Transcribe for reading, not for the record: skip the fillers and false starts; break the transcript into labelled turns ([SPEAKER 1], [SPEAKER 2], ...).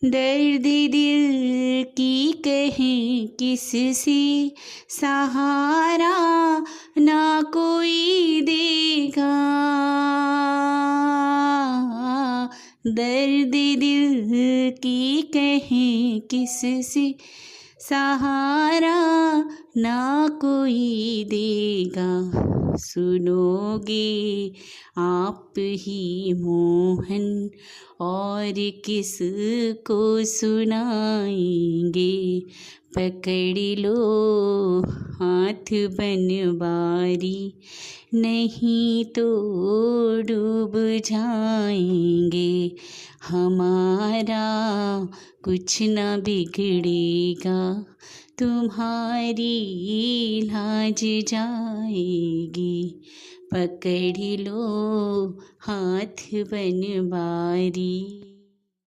[SPEAKER 1] दर्द दिल की कहें किससे, सहारा ना कोई देगा। दर्द दिल की कहें किससे, सहारा ना कोई देगा। सुनोगे आप ही मोहन, और किस को सुनाएंगे। पकड़ लो हाथ बनवारी, नहीं तो डूब जाएंगे। हमारा कुछ न बिगड़ेगा, तुम्हारी लाज जाएगी। पकड़ लो हाथ बनवारी।